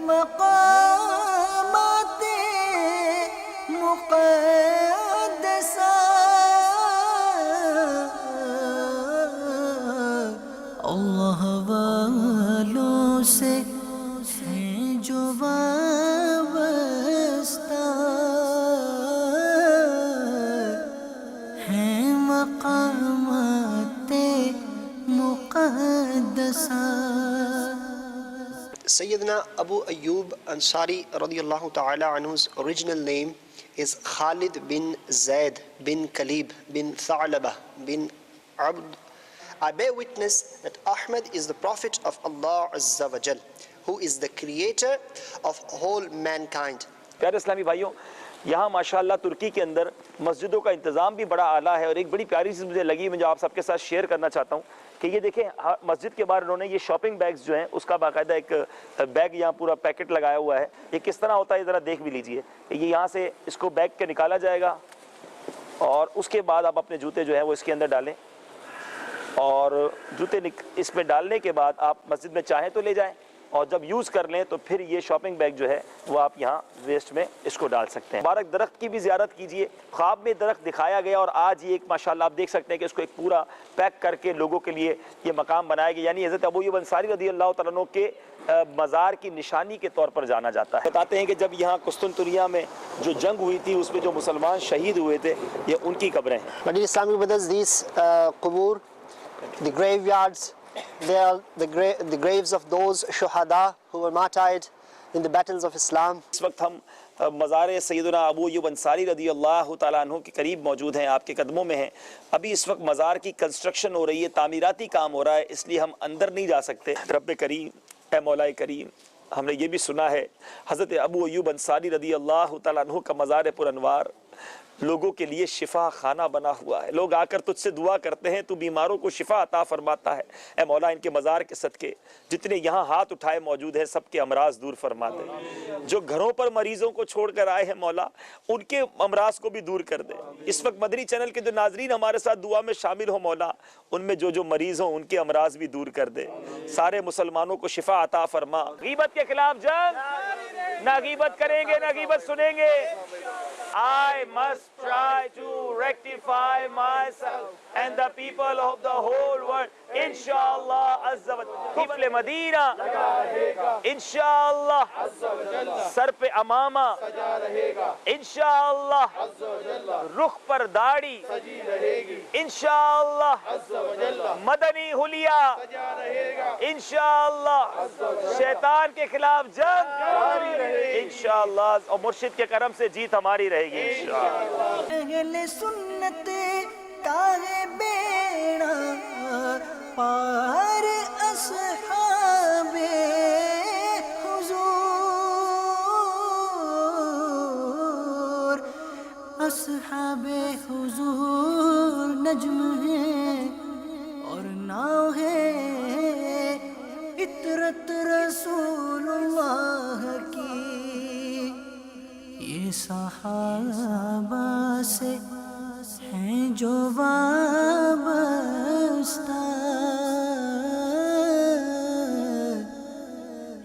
مقامات مقدسہ اللہ والوں سے ہیں جو وابستہ ہیں مقامات مقدسہ. Sayyidina Abu Ayyub Ansari radiyallahu ta'ala anhu's original name is Khalid bin Zaid bin Kalib bin Tha'labah bin Abd. I bear witness that Ahmad is the prophet of Allah Azza wa Jal, who is the creator of whole mankind. پیارے اسلامی بھائیوں، یہاں ماشاءاللہ ترکی کے اندر مسجدوں کا انتظام بھی بڑا اعلیٰ ہے، اور ایک بڑی پیاری چیز مجھے لگی، میں جو آپ سب کے ساتھ شیئر کرنا چاہتا ہوں کہ یہ دیکھیں مسجد کے باہر انہوں نے یہ شاپنگ بیگز جو ہیں اس کا باقاعدہ ایک بیگ یہاں پورا پیکٹ لگایا ہوا ہے. یہ کس طرح ہوتا ہے ذرا دیکھ بھی لیجئے. یہ یہاں سے اس کو بیگ کے نکالا جائے گا اور اس کے بعد آپ اپنے جوتے جو ہیں وہ اس کے اندر ڈالیں، اور جوتے اس میں ڈالنے کے بعد آپ مسجد میں چاہیں تو لے جائیں، اور جب یوز کر لیں تو پھر یہ شاپنگ بیگ جو ہے وہ آپ یہاں ویسٹ میں اس کو ڈال سکتے ہیں. مبارک درخت کی بھی زیارت کیجئے. خواب میں درخت دکھایا گیا اور آج یہ ایک ماشاءاللہ آپ دیکھ سکتے ہیں کہ اس کو ایک پورا پیک کر کے لوگوں کے لیے یہ مقام بنایا گیا. یعنی حضرت ابو ایوب انصاری رضی اللہ تعالیٰ عنہ کے مزار کی نشانی کے طور پر جانا جاتا ہے. بتاتے ہیں کہ جب یہاں قسطنطنیہ میں جو جنگ ہوئی تھی اس میں جو مسلمان شہید ہوئے تھے یہ ان کی قبریں ہیں. My dear Islamic brothers, these qubur, the graveyards, they are the graves of those shuhada who were martyred in the battles of Islam. اس وقت ہم مزار سیدنا ابو ایوب انصاری رضی اللہ تعالیٰ عنہ کے قریب موجود ہیں، آپ کے قدموں میں ہیں. ابھی اس وقت مزار کی کنسٹرکشن ہو رہی ہے، تعمیراتی کام ہو رہا ہے، اس لیے ہم اندر نہیں جا سکتے. رب کریم، اے مولا کریم، ہم نے یہ بھی سنا ہے حضرت ابو ایوب انصاری رضی اللہ تعالیٰ عنہ کا مزار پر انوار لوگوں کے لیے شفا خانہ بنا ہوا ہے. لوگ آ کر تجھ سے دعا کرتے ہیں، تو بیماروں کو شفا عطا فرماتا ہے. اے مولا ان کے مزار کے صدقے جتنے یہاں ہاتھ اٹھائے موجود ہیں سب کے امراض دور فرما دے. جو گھروں پر مریضوں کو چھوڑ کر آئے ہیں مولا ان کے امراض کو بھی دور کر دے. اس وقت مدنی چینل کے جو ناظرین ہمارے ساتھ دعا میں شامل ہوں مولا ان میں جو مریض ہوں ان کے امراض بھی دور کر دے. سارے مسلمانوں کو شفا عطا فرما. غیبت کے خلاف جنگ، نہ غیبت کریں گے نہ غیبت سنیں گے. I must try to rectify myself and the people of the whole world. Inshallah Azza wa Jalla. قفل مدینہ انشاءاللہ سر پہ امامہ انشاءاللہ رخ پر داڑھی انشاءاللہ مدنی حلیہ انشاءاللہ شیطان کے خلاف جنگ انشاءاللہ، اور مرشد کے کرم سے جیت ہماری رہے گی انشاءاللہ. اہل سنت کا ہے بیڑا پار اصحاب حضور، اصحاب حضور نجم ہے اور ناؤ ہے عطرت رسول اللہ کی. یہ صحابہ سے ہیں جو وابستہ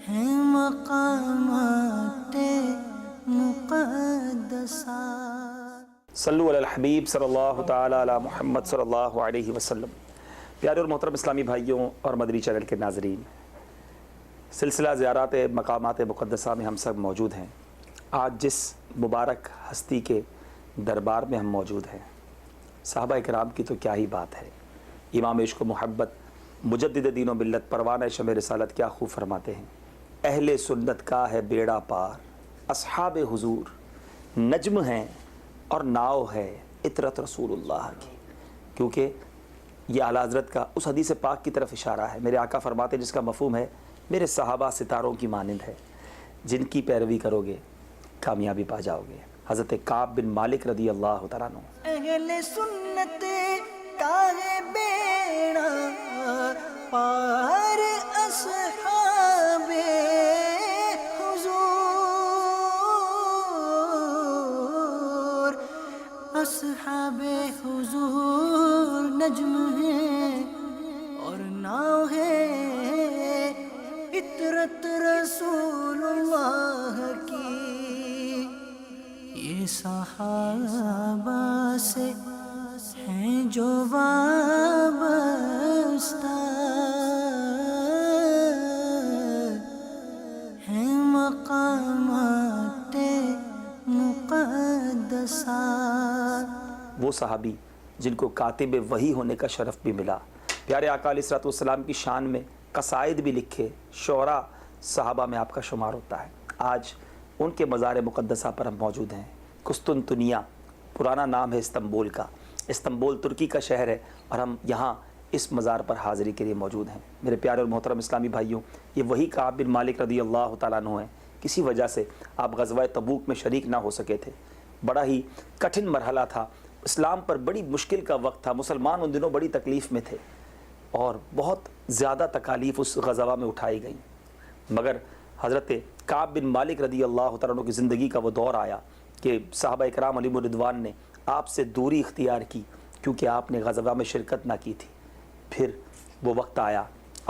ہیں مقامات مقدسہ. صلو علی الحبیب صلی اللہ تعالی علی محمد صلی اللہ علیہ وسلم. پیارے اور محترم اسلامی بھائیوں اور مدنی چینل کے ناظرین، سلسلہ زیارات مقامات مقدسہ میں ہم سب موجود ہیں. آج جس مبارک ہستی کے دربار میں ہم موجود ہیں، صحابہ اکرام کی تو کیا ہی بات ہے. امام عشق و محبت، مجدد دین و ملت، پروانہ شمع رسالت کیا خوب فرماتے ہیں. اہل سنت کا ہے بیڑا پار، اصحاب حضور نجم ہیں اور ناؤ ہے عطرت رسول اللہ کی. کیونکہ یہ اعلیٰ حضرت کا اس حدیث پاک کی طرف اشارہ ہے. میرے آقا فرماتے ہیں جس کا مفہوم ہے میرے صحابہ ستاروں کی مانند ہے، جن کی پیروی کرو گے کامیابی پا جاؤ گے. حضرت کعب بن مالک رضی اللہ تعالیٰ عنہ. اہل سنت کا ہے بیڑا پار اصحاب حضور، اصحاب حضور نجم ہے اور ناؤ ہے عطرت رسول اللہ صحابہ سے ہیں جو وابستہ، ہیں مقامات مقدسات۔ وہ صحابی جن کو کاتب وحی ہونے کا شرف بھی ملا، پیارے آقا علیہ الصلوۃ والسلام کی شان میں قصائد بھی لکھے، شعراء صحابہ میں آپ کا شمار ہوتا ہے۔ آج ان کے مزار مقدسہ پر ہم موجود ہیں۔ قسطنطنیہ پرانا نام ہے استنبول کا، استنبول ترکی کا شہر ہے، اور ہم یہاں اس مزار پر حاضری کے لیے موجود ہیں۔ میرے پیارے اور محترم اسلامی بھائیوں، یہ وہی کعب بن مالک رضی اللہ تعالیٰ عنہ ہیں۔ کسی وجہ سے آپ غزوہ تبوک میں شریک نہ ہو سکے تھے، بڑا ہی کٹھن مرحلہ تھا، اسلام پر بڑی مشکل کا وقت تھا، مسلمان ان دنوں بڑی تکلیف میں تھے، اور بہت زیادہ تکالیف اس غزوہ میں اٹھائی گئیں، مگر حضرت کعب بن مالک رضی اللہ تعالیٰ عنہ کی زندگی کا وہ دور آیا کہ صحابہ اکرام علیہم الرضوان نے آپ سے دوری اختیار کی، کیونکہ آپ نے غزوہ میں شرکت نہ کی تھی۔ پھر وہ وقت آیا،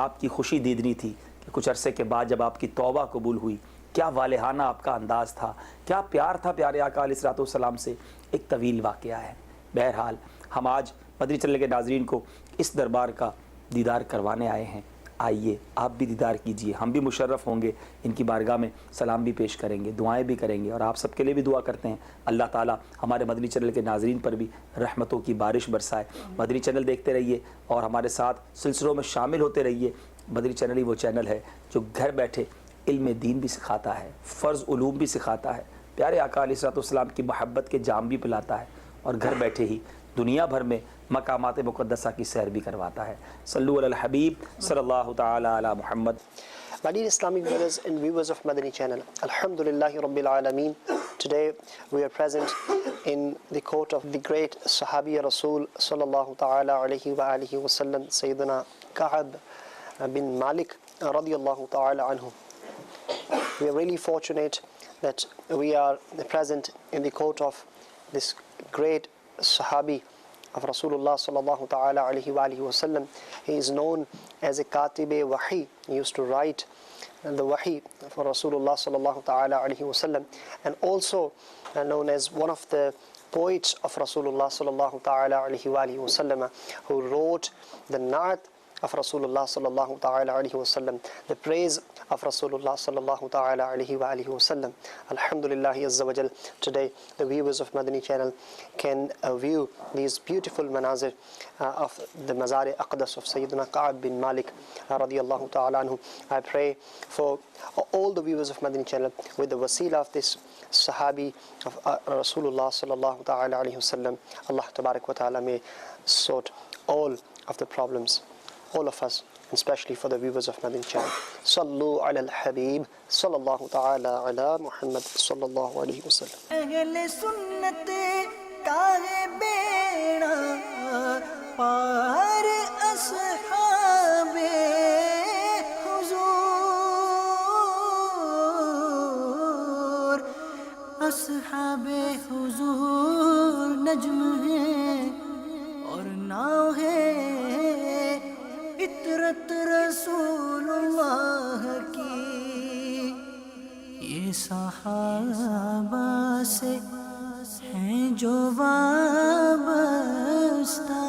آپ کی خوشی دیدنی تھی کہ کچھ عرصے کے بعد جب آپ کی توبہ قبول ہوئی، کیا والہانہ آپ کا انداز تھا، کیا پیار تھا پیارے آقا علیہ الصلوۃ والسلام سے، ایک طویل واقعہ ہے۔ بہرحال ہم آج مدنی چینل کے ناظرین کو اس دربار کا دیدار کروانے آئے ہیں۔ آئیے آپ بھی دیدار کیجئے، ہم بھی مشرف ہوں گے، ان کی بارگاہ میں سلام بھی پیش کریں گے، دعائیں بھی کریں گے، اور آپ سب کے لیے بھی دعا کرتے ہیں اللہ تعالیٰ ہمارے مدنی چینل کے ناظرین پر بھی رحمتوں کی بارش برسائے۔ مدنی چینل دیکھتے رہیے اور ہمارے ساتھ سلسلوں میں شامل ہوتے رہیے۔ مدنی چینل ہی وہ چینل ہے جو گھر بیٹھے علم دین بھی سکھاتا ہے، فرض علوم بھی سکھاتا ہے، پیارے آقا علیہ الصلوۃ والسلام کی محبت کے جام بھی پلاتا ہے، اور گھر بیٹھے ہی دنیا بھر میں مقامات مقدسہ کی سیر بھی کرواتا ہے۔ صلو علی الحبیب صلی اللہ تعالی علی محمد۔ My dear Islamic brothers and viewers of Madani channel, Alhamdulillahi Rabbil Alameen. Today we are present in the court of the great Sahabi Rasul sallallahu ta'ala alayhi wa alihi wa sallam, Sayyidina Ka'ab bin Malik radiyallahu ta'ala anhu. We are really fortunate that we are present in the court of this great Sahabi of Rasulullah sallallahu ta'ala alayhi wa alihi wa sallam. He is known as a Katib Wahi. He used to write the Wahi for Rasulullah sallallahu ta'ala alayhi wa sallam, and also known as one of the poets of Rasulullah sallallahu ta'ala alayhi wa alihi wa sallam, who wrote the Na'at of Rasulullah sallallahu ta'ala alayhi wa sallam, the praise of Rasulullah sallallahu ta'ala alayhi wa alihi wa sallam. Alhamdulillah azza wa jal, today the viewers of Madani channel can view these beautiful manazir of the Mazar Aqdas of Sayyidina Ka'ab bin Malik radiyallahu ta'ala anhu. I pray for all the viewers of Madani channel with the wasila of this Sahabi of Rasulullah sallallahu ta'ala alayhi wa sallam. Allah tabarak wa ta'ala may sort all of the problems, all of us, especially for the viewers of Madani channel. Sallu ala al-Habib sallallahu ta'ala ala Muhammad sallallahu alayhi wa sallam. اہل سنت کا ہے بیڑا پار، اصحاب حضور، اصحاب حضور نجم ہے اور ناؤ ہے عطرت رسول اللہ کی۔ یہ صحابہ سے ہیں جو وابستہ،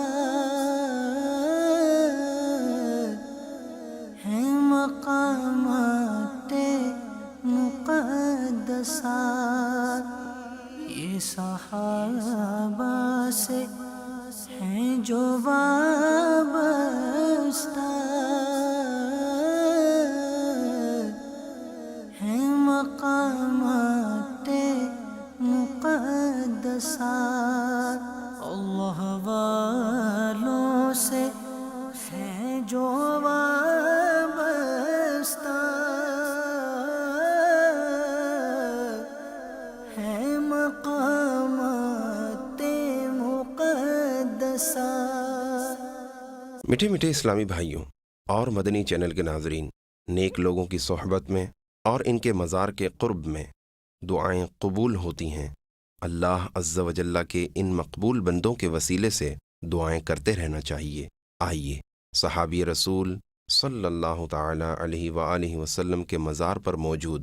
ہیں مقامات مقدسات۔ یہ صحابہ سے ہیں جو وابستہ، ہیں مقامات مقدسات۔ اللہ والوں سے ہیں جو وابستہ، ہیں مقامات مقدسات۔ میٹھے میٹھے اسلامی بھائیوں اور مدنی چینل کے ناظرین، نیک لوگوں کی صحبت میں اور ان کے مزار کے قرب میں دعائیں قبول ہوتی ہیں۔ اللہ عز و جل کے ان مقبول بندوں کے وسیلے سے دعائیں کرتے رہنا چاہیے۔ آئیے صحابی رسول صلی اللہ تعالی علیہ وآلہ وسلم کے مزار پر موجود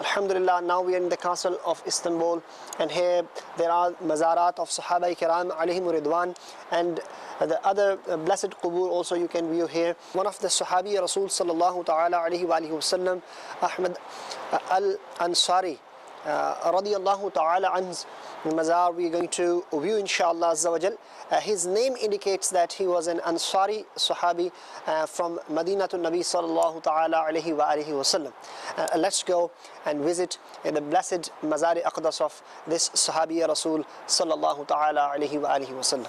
Alhamdulillah, now we are in the castle of Istanbul and here there are mazarat of Sahaba Kiram alayhim ridwan and the other blessed qubur also you can view here. One of the Sahabi Rasul sallallahu ta'ala alayhi wa alihi wasallam, Ahmad al-Ansari radiyallahu ta'ala anh's mazar we are going to view inshallah azza wa jal. His name indicates that he was an Ansari Sahabi from Madinatul Nabi sallallahu ta'ala alayhi wa alihi wasallam. Let's go and visit the blessed Mazar-e Aqdas of this Sahabi Rasul sallallahu ta'ala alayhi wa alihi wasallam.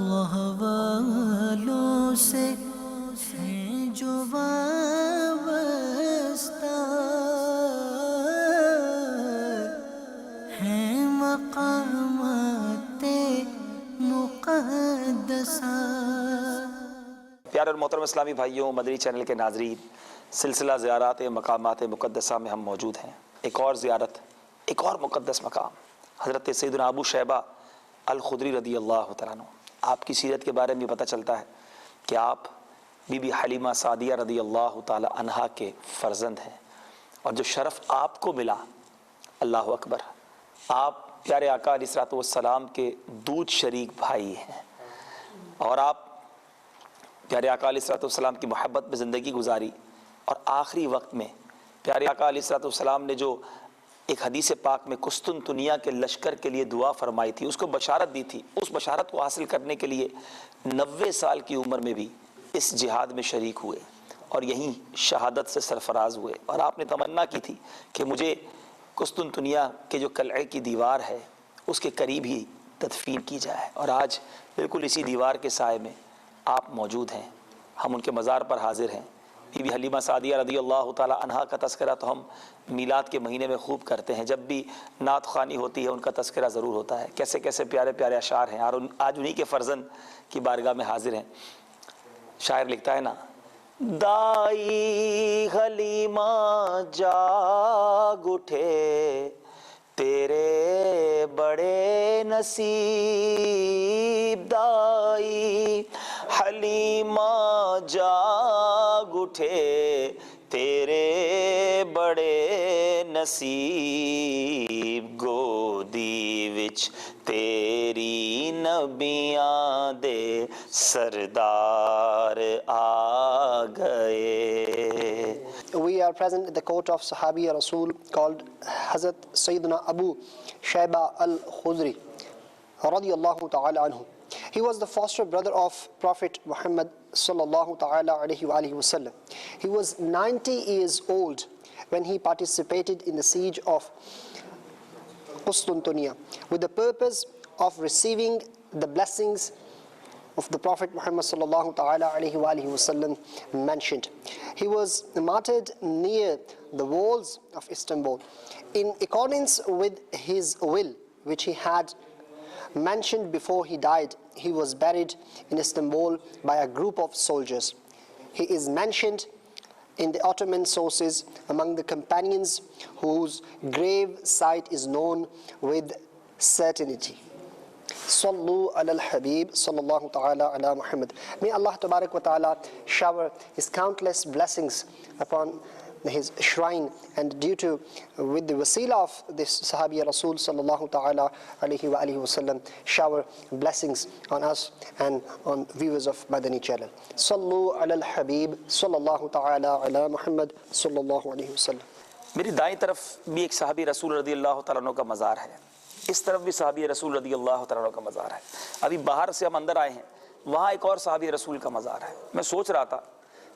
اللہ والوں سے ہیں جو وابستہ، ہیں مقامات مقدسہ۔ پیارے اور محترم اسلامی بھائیوں، مدنی چینل کے ناظرین، سلسلہ زیارات مقامات مقدسہ میں ہم موجود ہیں۔ ایک اور زیارت، ایک اور مقدس مقام، حضرت سیدنا ابو شیبہ الخدری رضی اللہ تعالیٰ عنہ۔ آپ کی سیرت کے بارے میں پتہ چلتا ہے کہ آپ بی بی حلیمہ سعدیہ رضی اللہ تعالیٰ عنہا کے فرزند ہیں، اور جو شرف آپ کو ملا، اللہ اکبر، آپ پیارے آقا علیہ الصلوۃ والسلام کے دودھ شریک بھائی ہیں، اور آپ پیارے آقا علیہ الصلوۃ والسلام کی محبت میں زندگی گزاری، اور آخری وقت میں پیارے آقا علیہ الصلوۃ والسلام نے جو ایک حدیث پاک میں قسطنطنیہ کے لشکر کے لیے دعا فرمائی تھی، اس کو بشارت دی تھی، اس بشارت کو حاصل کرنے کے لیے 90 سال کی عمر میں بھی اس جہاد میں شریک ہوئے، اور یہیں شہادت سے سرفراز ہوئے۔ اور آپ نے تمنا کی تھی کہ مجھے قسطنطنیہ کے جو قلعے کی دیوار ہے اس کے قریب ہی تدفین کی جائے، اور آج بالکل اسی دیوار کے سائے میں آپ موجود ہیں۔ ہم ان کے مزار پر حاضر ہیں۔ بی بی حلیمہ سعدیہ رضی اللہ تعالی عنہا کا تذکرہ تو ہم میلاد کے مہینے میں خوب کرتے ہیں، جب بھی نعت خوانی ہوتی ہے ان کا تذکرہ ضرور ہوتا ہے۔ کیسے کیسے پیارے پیارے اشعار ہیں، اور آج انہی کے فرزند کی بارگاہ میں حاضر ہیں۔ شاعر لکھتا ہے نا، دائی حلیمہ جاگ اٹھے تیرے بڑے نصیب، دائی حلیمہ جاگ اٹھے تیرے بڑے نصیب، گودی وچ تیری نبیاں دے سردار آ گئے۔ We are present at the court of Sahabi Rasul called Hazrat Sayyidina Abu Shayba al-Khudri radiyallahu ta'ala anhu. He was the foster brother of Prophet Muhammad sallallahu ta'ala alayhi wa alihi wasallam. He was 90 years old when he participated in the siege of Qustuntuniyah with the purpose of receiving the blessings of the Prophet Muhammad sallallahu ta'ala alayhi wa alihi wasallam mentioned. He was martyred near the walls of Istanbul in accordance with his will, which he had mentioned before he died. He was buried in Istanbul by a group of soldiers. He is mentioned in the Ottoman sources among the companions whose grave site is known with certainty. Sallu ala al-Habib sallallahu ta'ala ala Muhammad. May Allah tabarak wa ta'ala shower his countless blessings upon his shrine, and due to with the wasila of this Sahabi Rasul sallallahu ta'ala alayhi wa alihi wasallam, shower blessings on us and on viewers of Madani channel. Sallu ala al-Habib sallallahu ta'ala ala Muhammad sallallahu alayhi wasallam. میری دائیں طرف بھی ایک صحابی رسول رضی اللہ تعالیٰ عنہ کا مزار ہے، اس طرف بھی صحابی رسول رضی اللہ تعالیٰ عنہ کا مزار ہے۔ ابھی باہر سے ہم اندر آئے ہیں، وہاں ایک اور صحابی رسول کا مزار ہے۔ میں سوچ رہا تھا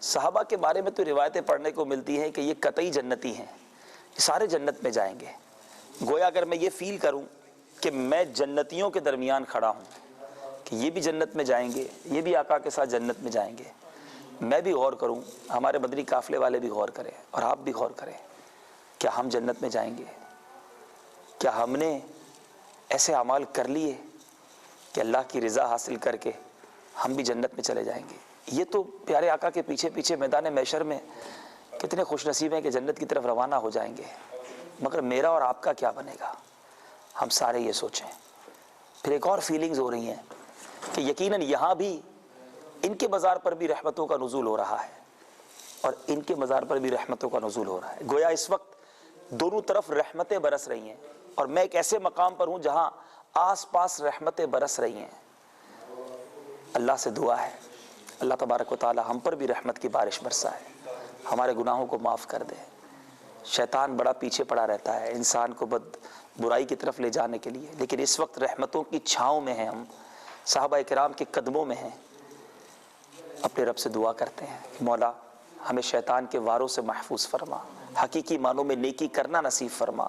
صحابہ کے بارے میں تو روایتیں پڑھنے کو ملتی ہیں کہ یہ قطعی جنتی ہیں، یہ سارے جنت میں جائیں گے۔ گویا اگر میں یہ فیل کروں کہ میں جنتیوں کے درمیان کھڑا ہوں کہ یہ بھی جنت میں جائیں گے، یہ بھی آقا کے ساتھ جنت میں جائیں گے، میں بھی غور کروں، ہمارے مدنی قافلے والے بھی غور کریں، اور آپ بھی غور کریں، کیا ہم جنت میں جائیں گے؟ کیا ہم نے ایسے اعمال کر لیے کہ اللہ کی رضا حاصل کر کے ہم بھی جنت میں چلے جائیں گے؟ یہ تو پیارے آقا کے پیچھے پیچھے میدان محشر میں کتنے خوش نصیب ہیں کہ جنت کی طرف روانہ ہو جائیں گے، مگر میرا اور آپ کا کیا بنے گا؟ ہم سارے یہ سوچیں۔ پھر ایک اور فیلنگز ہو رہی ہیں کہ یقیناً یہاں بھی ان کے مزار پر بھی رحمتوں کا نزول ہو رہا ہے، اور ان کے مزار پر بھی رحمتوں کا نزول ہو رہا ہے۔ گویا اس وقت دونوں طرف رحمتیں برس رہی ہیں، اور میں ایک ایسے مقام پر ہوں جہاں آس پاس رحمتیں برس رہی ہیں۔ اللہ سے دعا ہے اللہ تبارک و تعالی ہم پر بھی رحمت کی بارش برسائے، ہمارے گناہوں کو معاف کر دے۔ شیطان بڑا پیچھے پڑا رہتا ہے انسان کو برائی کی طرف لے جانے کے لیے، لیکن اس وقت رحمتوں کی چھاؤں میں ہیں، ہم صحابہ کرام کے قدموں میں ہیں۔ اپنے رب سے دعا کرتے ہیں کہ مولا ہمیں شیطان کے واروں سے محفوظ فرما، حقیقی معنوں میں نیکی کرنا نصیب فرما۔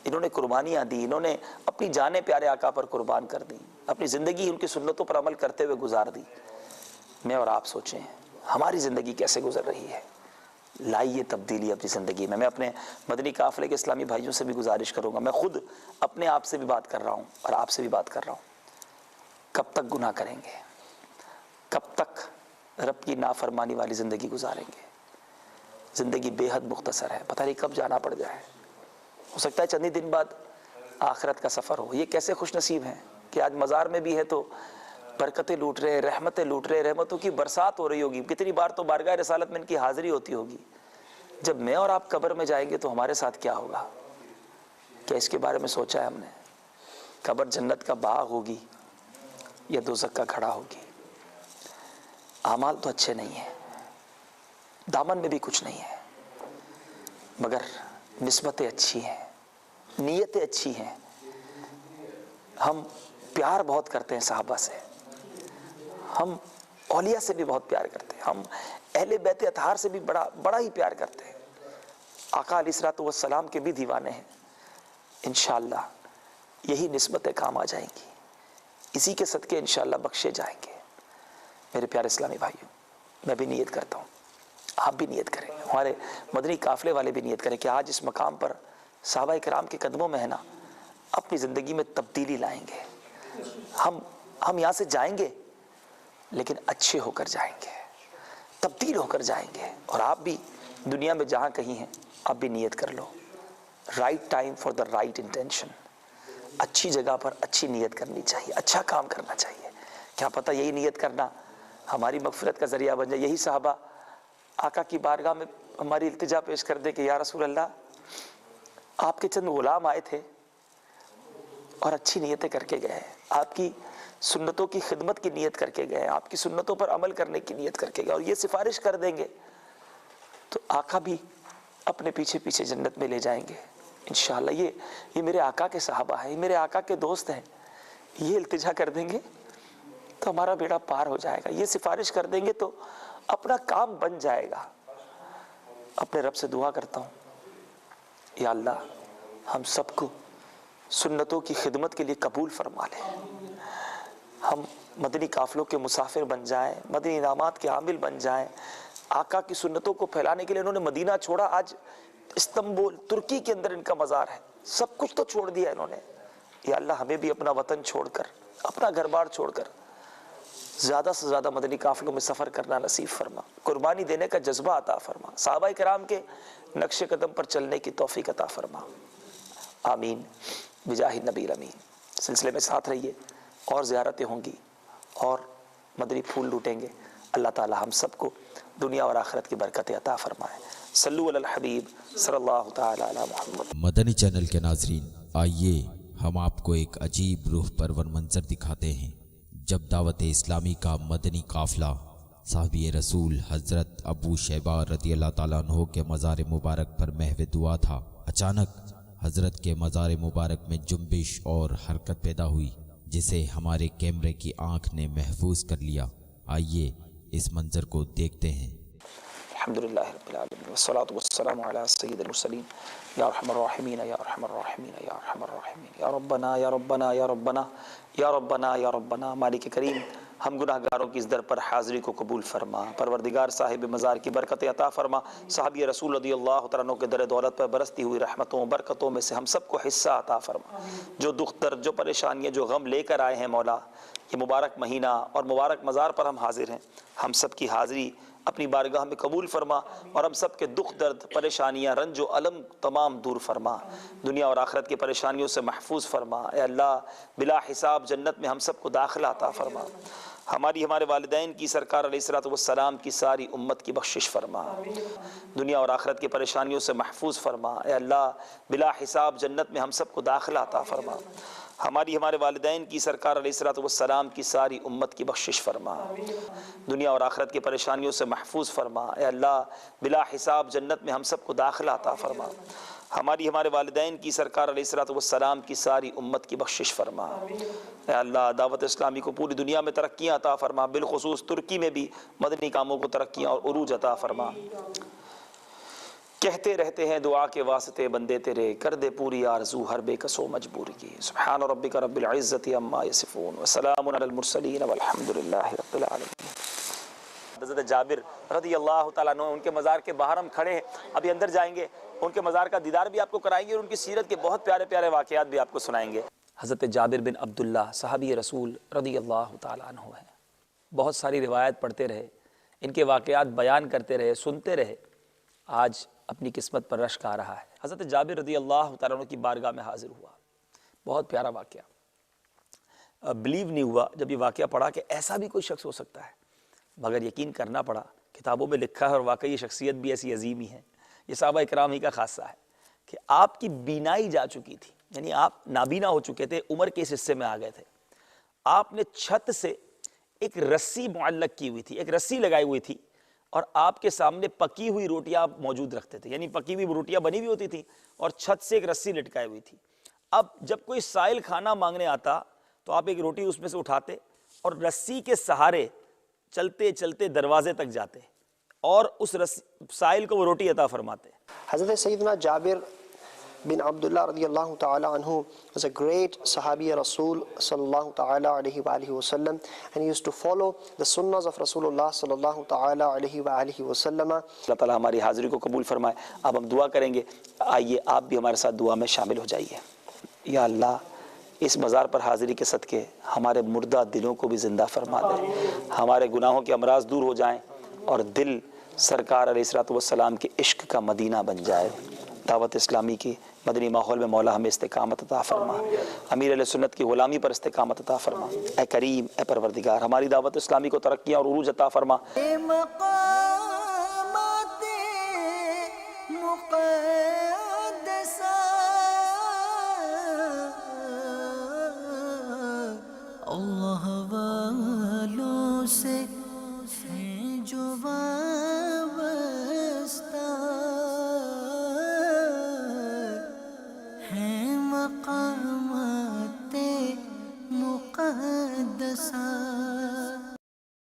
انہوں نے قربانیاں دی، انہوں نے اپنی جانیں پیارے آقا پر قربان کر دی، اپنی زندگی ان کی سنتوں پر عمل کرتے ہوئے گزار دی۔ میں اور آپ سوچیں ہماری زندگی کیسے گزر رہی ہے، لائیے تبدیلی اپنی زندگی میں۔ میں اپنے مدنی قافلے کے اسلامی بھائیوں سے بھی گزارش کروں گا، میں خود اپنے آپ سے بھی بات کر رہا ہوں اور آپ سے بھی بات کر رہا ہوں، کب تک گناہ کریں گے، کب تک رب کی نافرمانی والی زندگی گزاریں گے؟ زندگی بے حد مختصر ہے، پتہ نہیں کب جانا پڑ جائے، ہو سکتا ہے چند ہی دن بعد آخرت کا سفر ہو۔ یہ کیسے خوش نصیب ہیں کہ آج مزار میں بھی ہے تو برکتیں لوٹ رہے ہیں، رحمتیں لوٹ رہے ہیں، رحمتوں کی برسات ہو رہی ہوگی۔ کتنی بار تو بارگاہ رسالت میں ان کی حاضری ہوتی ہوگی۔ جب میں اور آپ قبر میں جائیں گے تو ہمارے ساتھ کیا ہوگا؟ کیا اس کے بارے میں سوچا ہے ہم نے؟ قبر جنت کا باغ ہوگی یا دوزخ کا گھڑا ہوگی؟ اعمال تو اچھے نہیں ہیں، دامن میں بھی کچھ نہیں ہے، مگر نسبتیں اچھی ہیں، نیتیں اچھی ہیں۔ ہم پیار بہت کرتے ہیں صحابہ سے، ہم اولیاء سے بھی بہت پیار کرتے ہیں، ہم اہل بیت اطہار سے بھی بڑا ہی پیار کرتے ہیں۔ آقا علیہ الصلوۃ والسلام کے بھی دیوانے ہیں۔ انشاءاللہ یہی نسبتیں کام آ جائیں گی، اسی کے صدقے انشاءاللہ بخشے جائیں گے۔ میرے پیارے اسلامی بھائیوں، میں بھی نیت کرتا ہوں، آپ بھی نیت کریں، ہمارے مدنی قافلے والے بھی نیت کریں کہ آج اس مقام پر صحابہ کرام کے قدموں میں ہے نا، اپنی زندگی میں تبدیلی لائیں گے۔ ہم یہاں سے جائیں گے لیکن اچھے ہو کر جائیں گے، تبدیل ہو کر جائیں گے۔ اور آپ بھی دنیا میں جہاں کہیں ہیں آپ بھی نیت کر لو، right time for the right intention, اچھی جگہ پر اچھی نیت کرنی چاہیے، اچھا کام کرنا چاہیے۔ کیا پتہ یہی نیت کرنا ہماری مغفرت کا ذریعہ بن جائے۔ یہی صحابہ آقا کی بارگاہ میں ہماری التجا پیش کر دے کہ یا رسول اللہ، آپ کے چند غلام آئے تھے اور اچھی نیتیں کر کے گئے، آپ کی سنتوں کی خدمت کی نیت کر کے گئے، آپ کی سنتوں پر عمل کرنے کی نیت کر کے گئے، اور یہ سفارش کر دیں گے تو آقا بھی اپنے پیچھے پیچھے جنت میں لے جائیں گے انشاءاللہ۔ یہ میرے آقا کے صحابہ ہیں، یہ میرے آقا کے دوست ہیں، یہ التجا کر دیں گے تو ہمارا بیڑا پار ہو جائے گا، یہ سفارش کر دیں گے تو اپنا کام بن جائے گا۔ اپنے رب سے دعا کرتا ہوں، یا اللہ ہم سب کو سنتوں کی خدمت کے لیے قبول فرما لے، ہم مدنی قافلوں کے مسافر بن جائیں، مدنی انعامات کے عامل بن جائیں۔ آقا کی سنتوں کو پھیلانے کے لیے انہوں نے مدینہ چھوڑا، آج استنبول ترکی کے اندر ان کا مزار ہے، سب کچھ تو چھوڑ دیا انہوں نے۔ یا اللہ ہمیں بھی اپنا وطن چھوڑ کر، اپنا گھر بار چھوڑ کر زیادہ سے زیادہ مدنی قافلوں میں سفر کرنا نصیب فرما، قربانی دینے کا جذبہ عطا فرما، صحابہ کرام کے نقش قدم پر چلنے کی توفیق عطا فرما، آمین بجاہ النبی الامین۔ سلسلے میں ساتھ رہیے، اور زیارتیں ہوں گی اور مدنی پھول لوٹیں گے۔ اللہ تعالی ہم سب کو دنیا اور آخرت کی برکتیں عطا فرمائے۔ صلو علی الحبیب صلی اللہ تعالی علی محمد۔ مدنی چینل کے ناظرین، آئیے ہم آپ کو ایک عجیب روح پرور منظر دکھاتے ہیں جب دعوت اسلامی کا مدنی قافلہ صحابی رسول حضرت ابو شیبہ رضی اللہ تعالیٰ عنہ کے مزار مبارک پر محو دعا تھا، اچانک حضرت کے مزار مبارک میں جنبش اور حرکت پیدا ہوئی جسے ہمارے کیمرے کی آنکھ نے محفوظ کر لیا۔ آئیے اس منظر کو دیکھتے ہیں۔ الحمدللہ رب العالمین والصلاة والسلام علی سید المرسلین یا ارحم الراحمین یا ارحم الراحمین یا ارحم الراحمین یا ربنا یا ربنا یا ربنا یا ربنا یا ربنا۔ مالک کریم، ہم گناہ گاروں کی اس در پر حاضری کو قبول فرما، پروردگار صاحب مزار کی برکت عطا فرما، صحابی رسول رضی اللہ تعالیٰ عنہ کے در دولت پر برستی ہوئی رحمتوں برکتوں میں سے ہم سب کو حصہ عطا فرما۔ جو دکھ درد، جو پریشانیاں، جو غم لے کر آئے ہیں مولا، یہ مبارک مہینہ اور مبارک مزار پر ہم حاضر ہیں، ہم سب کی حاضری اپنی بارگاہ میں قبول فرما اور ہم سب کے دکھ درد، پریشانیاں، رنج و الم تمام دور فرما، دنیا اور آخرت کی پریشانیوں سے محفوظ فرما۔ اے اللہ بلا حساب جنت میں ہم سب کو داخلہ عطا فرما، ہمارے والدین کی، سرکار علیہ الصلوۃ والسلام کی ساری امت کی بخشش فرما، دنیا اور آخرت کی پریشانیوں سے محفوظ فرما۔ اے اللہ بلا حساب جنت میں ہم سب کو داخلہ عطا فرما، ہمارے والدین کی، سرکار علیہ الصلوۃ والسلام کی ساری امت کی بخشش فرما، دنیا اور آخرت کی پریشانیوں سے محفوظ فرما۔ اے اللہ بلا حساب جنت میں ہم سب کو داخلہ عطا فرما، ہماری ہمارے والدین کی، سرکار علیہ الصلوۃ والسلام کی ساری امت کی بخشش فرما۔ اے اللہ دعوت اسلامی کو پوری دنیا میں ترقیاں عطا فرما، بالخصوص ترکی میں بھی مدنی کاموں کو ترقیاں اور عروج عطا فرما۔ کہتے رہتے ہیں دعا کے واسطے بندے تیرے، کر دے پوری آرزو ہر بے کسو مجبوری کی۔ سبحان ربک رب العزت عما یصفون وسلام علی المرسلین والحمد للہ رب العالمین۔ حضرت جابر رضی اللہ تعالیٰ عنہ، ان کے مزار کے باہر ہم کھڑے ہیں، ابھی اندر جائیں گے، ان کے مزار کا دیدار بھی آپ کو کرائیں گے اور ان کی سیرت کے بہت پیارے پیارے واقعات بھی آپ کو سنائیں گے۔ حضرت جابر بن عبداللہ صحابی رسول رضی اللہ تعالیٰ عنہ ہیں، بہت ساری روایت پڑھتے رہے، ان کے واقعات بیان کرتے رہے، سنتے رہے، آج اپنی قسمت پر رشک آ رہا ہے۔ حضرت جابر رضی اللہ تعالیٰ عنہ کی بارگاہ میں حاضر ہوا، بہت پیارا واقعہ، بلیو نہیں ہوا جب یہ واقعہ پڑھا کہ ایسا بھی کوئی شخص ہو سکتا ہے، مگر یقین کرنا پڑا، کتابوں میں لکھا ہے اور واقعی یہ شخصیت بھی ایسی عظیم ہی ہے، یہ صحابہ اکرام ہی کا خاصہ ہے کہ آپ کی بینائی جا چکی تھی، یعنی آپ نابینا ہو چکے تھے، عمر کے اس حصے میں آ گئے تھے، آپ نے چھت سے ایک رسی معلق کی ہوئی تھی، ایک رسی لگائی ہوئی تھی، اور آپ کے سامنے پکی ہوئی روٹیاں موجود رکھتے تھے، یعنی پکی ہوئی روٹیاں بنی ہوئی ہوتی تھی اور چھت سے ایک رسی لٹکائی ہوئی تھی۔ اب جب کوئی سائل کھانا مانگنے آتا تو آپ ایک روٹی اس میں سے اٹھاتے اور رسی کے سہارے چلتے چلتے دروازے تک جاتے اور اس سائل کو وہ روٹی عطا فرماتے۔ حضرت سیدنا جابر بن عبداللہ رضی اللہ تعالی عنہ was a great Sahabi Rasul sallallahu ta'ala alayhi wa alihi wa sallam, and he used to follow the sunnahs of Rasulullah sallallahu ta'ala alayhi wa alihi wa sallam. اللہ تعالیٰ ہماری حاضری کو قبول فرمائے۔ اب ہم دعا کریں گے، آئیے آپ بھی ہمارے ساتھ دعا میں شامل ہو جائیے۔ یا اللہ اس مزار پر حاضری کے صدقے ہمارے مردہ دلوں کو بھی زندہ فرما دے، ہمارے گناہوں کے امراض دور ہو جائیں اور دل سرکار علیہ الصلوۃ والسلام کے عشق کا مدینہ بن جائے۔ دعوت اسلامی کی مدنی ماحول میں مولا ہمیں استقامت عطا فرما، امیر علیہ سنت کی غلامی پر استقامت عطا فرما۔ اے کریم، اے پروردگار، ہماری دعوت اسلامی کو ترقیاں اور عروج عطا فرما۔